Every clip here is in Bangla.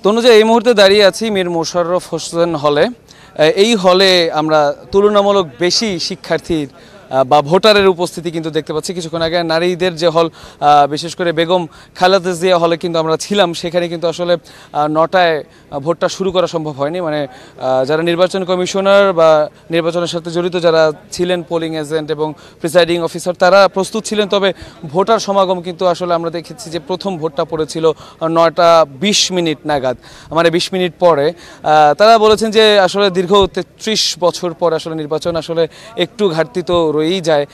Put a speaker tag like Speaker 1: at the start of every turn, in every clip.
Speaker 1: তনুজা, এই মুহূর্তে দাঁড়িয়ে আছি মীর মোশাররফ হোসেন হলে। এই হলে আমরা তুলনামূলক বেশি শিক্ষার্থীর বা ভোটারের উপস্থিতি কিন্তু দেখতে পাচ্ছি। কিছুক্ষণ আগে নারীদের যে হল, বিশেষ করে বেগম খালেদা জিয়া হলে কিন্তু আমরা ছিলাম, সেখানে কিন্তু আসলে 9টায় ভোটটা শুরু করা সম্ভব হয়নি। মানে যারা নির্বাচন কমিশনার বা নির্বাচনের সাথে জড়িত যারা ছিলেন, পোলিং এজেন্ট এবং প্রিসাইডিং অফিসার, তারা প্রস্তুত ছিলেন। তবে ভোটার সমাগম কিন্তু আসলে আমরা দেখেছি যে প্রথম ভোটটা পড়েছিল 9টা 20 মিনিট নাগাদ, মানে 20 মিনিট পরে। তারা বলেছেন যে আসলে দীর্ঘ 33 বছর পর আসলে নির্বাচন, আসলে একটু ঘাটতি তো রয়েই যায়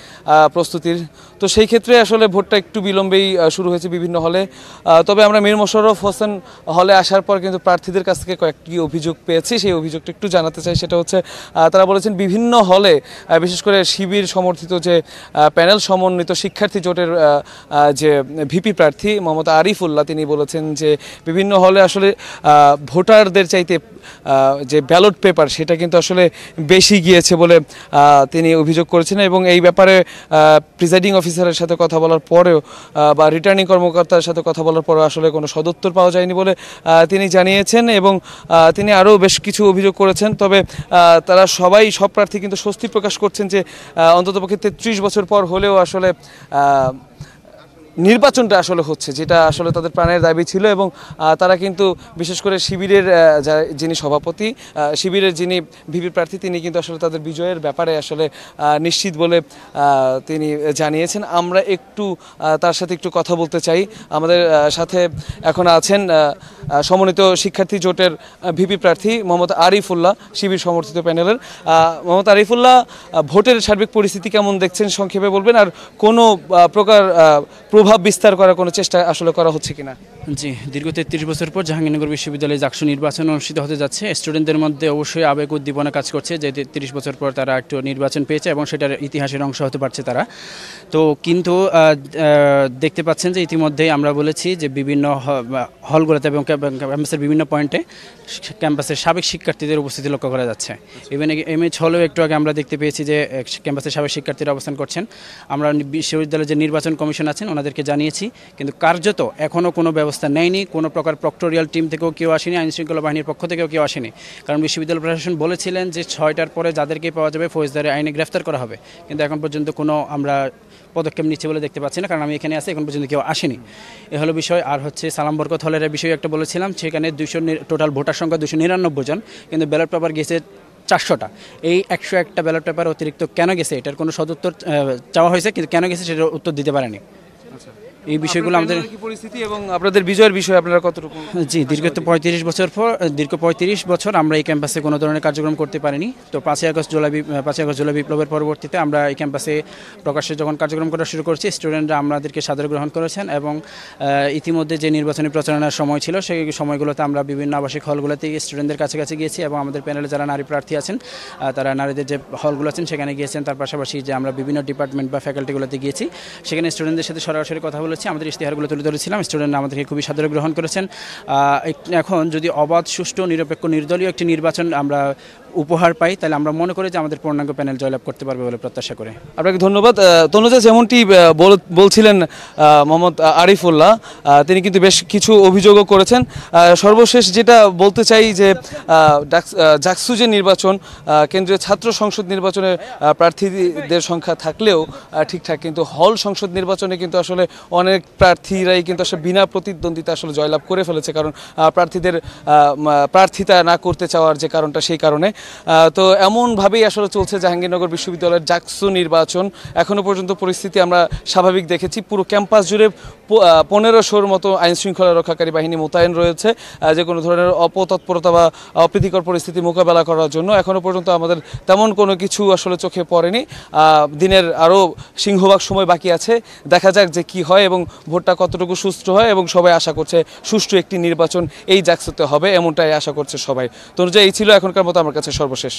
Speaker 1: প্রস্তুতির। তো সেই ক্ষেত্রে আসলে ভোটটা একটু বিলম্বেই শুরু হয়েছে বিভিন্ন হলে। তবে আমরা মীর মোশাররফ হোসেন হলে আসার পর কিন্তু প্রার্থীদের কাছ থেকে কয়েকটি অভিযোগ পেয়েছি। সেই অভিযোগটা একটু জানাতে চাই। সেটা হচ্ছে, তারা বলেছেন বিভিন্ন হলে, বিশেষ করে শিবির সমর্থিত যে প্যানেল সমন্বিত শিক্ষার্থী জোটের যে ভিপি প্রার্থী মোহাম্মদ আরিফুল্লাহ, তিনি বলেছেন যে বিভিন্ন হলে আসলে ভোটারদের চাইতে যে ব্যালট পেপার সেটা কিন্তু আসলে বেশি গিয়েছে বলে তিনি অভিযোগ করেছেন। এবং এই ব্যাপারে প্রিসাইডিং অফিসারের সাথে কথা বলার পরেও বা রিটার্নিং কর্মকর্তার সাথে কথা বলার পরেও আসলে কোনো সদুত্তর পাওয়া যায়নি বলে তিনি জানিয়েছেন। এবং তিনি আরও বেশ কিছু অভিযোগ করেছেন। তবে তারা সব প্রার্থী কিন্তু স্বস্তি প্রকাশ করছেন যে অন্ততপক্ষে 33 বছর পর হলেও আসলে নির্বাচনটা আসলে হচ্ছে, যেটা আসলে তাদের প্রাণের দাবি ছিল। এবং তারা কিন্তু বিশেষ করে শিবিরের যিনি সভাপতি, শিবিরের যিনি ভিপি প্রার্থী, তিনি কিন্তু আসলে তাদের বিজয়ের ব্যাপারে আসলে নিশ্চিত বলে তিনি জানিয়েছেন। আমরা একটু তার সাথে একটু কথা বলতে চাই। আমাদের সাথে এখন আছেন সমন্বিত শিক্ষার্থী জোটের ভিপি প্রার্থী মোহাম্মদ আরিফুল্লাহ, শিবির সমর্থিত প্যানেলের। মোহাম্মদ আরিফুল্লাহ, ভোটের সার্বিক পরিস্থিতি কেমন দেখছেন সংক্ষেপে বলবেন, আর কোনো প্রকার প্রভাব বিস্তার করার কোনো চেষ্টা আসলে করা হচ্ছে কিনা?
Speaker 2: জি, দীর্ঘ 33 বছর পর জাহাঙ্গীরনগর বিশ্ববিদ্যালয়ে জাকসু নির্বাচন অনুষ্ঠিত হতে যাচ্ছে। স্টুডেন্টদের মধ্যে অবশ্যই আবেগ উদ্দীপনা কাজ করছে যে 33 বছর পর তারা একটু নির্বাচন পেয়েছে এবং সেটার ইতিহাসের অংশ হতে পারছে তারা। তো কিন্তু দেখতে পাচ্ছেন যে ইতিমধ্যেই আমরা বলেছি যে বিভিন্ন হলগুলোতে এবং ক্যাম্পাসের বিভিন্ন পয়েন্টে ক্যাম্পাসের সাবেক শিক্ষার্থীদের উপস্থিতি লক্ষ্য করা যাচ্ছে। ইভেন এমএইচ হলেও একটু আগে আমরা দেখতে পেয়েছি যে ক্যাম্পাসের সাবেক শিক্ষার্থীরা অবস্থান করছেন। আমরা বিশ্ববিদ্যালয়ের যে নির্বাচন কমিশন আছেন ওনাদেরকে জানিয়েছি, কিন্তু কার্যত এখনও কোনো ব্যবস্থা নেয়নি। কোনো প্রকার প্রক্টোরিয়াল টিম থেকেও কেউ আসেনি, আইনশৃঙ্খলা বাহিনীর পক্ষ থেকেও কেউ আসেনি। কারণ বিশ্ববিদ্যালয় প্রশাসন বলেছিলেন যে 6টার পরে যাদেরকে পাওয়া যাবে ফৌজদারি আইনে গ্রেফতার করা হবে, কিন্তু এখন পর্যন্ত কোনো আমরা পদক্ষেপ নিচ্ছে বলে দেখতে পাচ্ছি না। কারণ আমি এখানে আছি, এখন পর্যন্ত কেউ আসেনি। এ হলো বিষয়। আর হচ্ছে সালাম বরকত হলের বিষয়ে একটা বলেছিলাম, সেখানে 200 টোটাল ভোটার সংখ্যা 299 জন, কিন্তু ব্যালট পেপার গেছে 400টা। এই 101টা ব্যালট পেপার অতিরিক্ত কেন গেছে এটার কোনো সদুত্তর চাওয়া হয়েছে, কিন্তু কেন গেছে সেটার উত্তর দিতে পারেনি। এই বিষয়গুলো আমাদের
Speaker 1: পরিস্থিতি এবং আপনাদের বিজয়ের বিষয়ে আপনারা কতটুকু?
Speaker 2: জি, দীর্ঘ 35 বছর আমরা এই ক্যাম্পাসে কোনো ধরনের কার্যক্রম করতে পারিনি। তো 5ই আগস্ট জুলাই বিপ্লবের পরবর্তীতে আমরা এই ক্যাম্পাসে প্রকাশ্যে যখন কার্যক্রম করা শুরু করছি, স্টুডেন্টরা আমাদেরকে সাদরে গ্রহণ করেছেন। এবং ইতিমধ্যে যে নির্বাচনী প্রচারণার সময় ছিল, সেই সময়গুলোতে আমরা বিভিন্ন আবাসিক হলগুলোতে স্টুডেন্টদের কাছে গিয়েছি এবং আমাদের প্যানেলে যারা নারী প্রার্থী আছেন তারা নারীদের যে হলগুলো আছেন সেখানে গিয়েছেন। তার পাশাপাশি যে আমরা বিভিন্ন ডিপার্টমেন্ট বা ফ্যাকাল্টিগুলোতে গিয়েছি, সেখানে স্টুডেন্টদের সাথে সরাসরি কথা বলেছি, আমাদের ইশতেহারগুলো তুলে ধরেছিলাম। স্টুডেন্টরা আমাদেরকে খুবই সাদরে গ্রহণ করেছেন। এখন যদি অবাধ, সুষ্ঠু, নিরপেক্ষ, নির্দলীয় একটি নির্বাচন আমরা উপহার পাই, তাহলে আমরা মনে করি যে আমাদের পূর্ণাঙ্গ প্যানেল জয়লাভ করতে পারবে বলে প্রত্যাশা করে।
Speaker 1: আপনাকে ধন্যবাদ। তনুজা, যেমনটি বলছিলেন মোহাম্মদ আরিফুল্লাহ, তিনি কিন্তু বেশ কিছু অভিযোগও করেছেন। সর্বশেষ যেটা বলতে চাই যে জাকসু যে নির্বাচন, কেন্দ্রীয় ছাত্র সংসদ নির্বাচনে প্রার্থীদের সংখ্যা থাকলেও ঠিকঠাক, কিন্তু হল সংসদ নির্বাচনে কিন্তু আসলে অনেক প্রার্থীরাই কিন্তু আসলে বিনা প্রতিদ্বন্দ্বিতা আসলে জয়লাভ করে ফেলেছে। কারণ প্রার্থীদের প্রার্থিতা না করতে চাওয়ার যে কারণটা, সেই কারণে। তো এমনভাবেই আসলে চলছে জাহাঙ্গীরনগর বিশ্ববিদ্যালয়ের জাকসু নির্বাচন। এখনও পর্যন্ত পরিস্থিতি আমরা স্বাভাবিক দেখেছি। পুরো ক্যাম্পাস জুড়ে 1500-র মতো আইনশৃঙ্খলা রক্ষাকারী বাহিনী মোতায়েন রয়েছে যে কোনো ধরনের অপতৎপরতা বা অপ্রীতিকর পরিস্থিতি মোকাবেলা করার জন্য। এখনও পর্যন্ত আমাদের তেমন কোনো কিছু আসলে চোখে পড়েনি। দিনের আরও সিংহভাগ সময় বাকি আছে, দেখা যাক যে কি হয় এবং ভোটটা কতটুকু সুষ্ঠু হয়। এবং সবাই আশা করছে সুষ্ঠু একটি নির্বাচন এই জাকসুতে হবে, এমনটাই আশা করছে সবাই। তো এই ছিল এখনকার মতো আমার কাছে সর্বশেষ।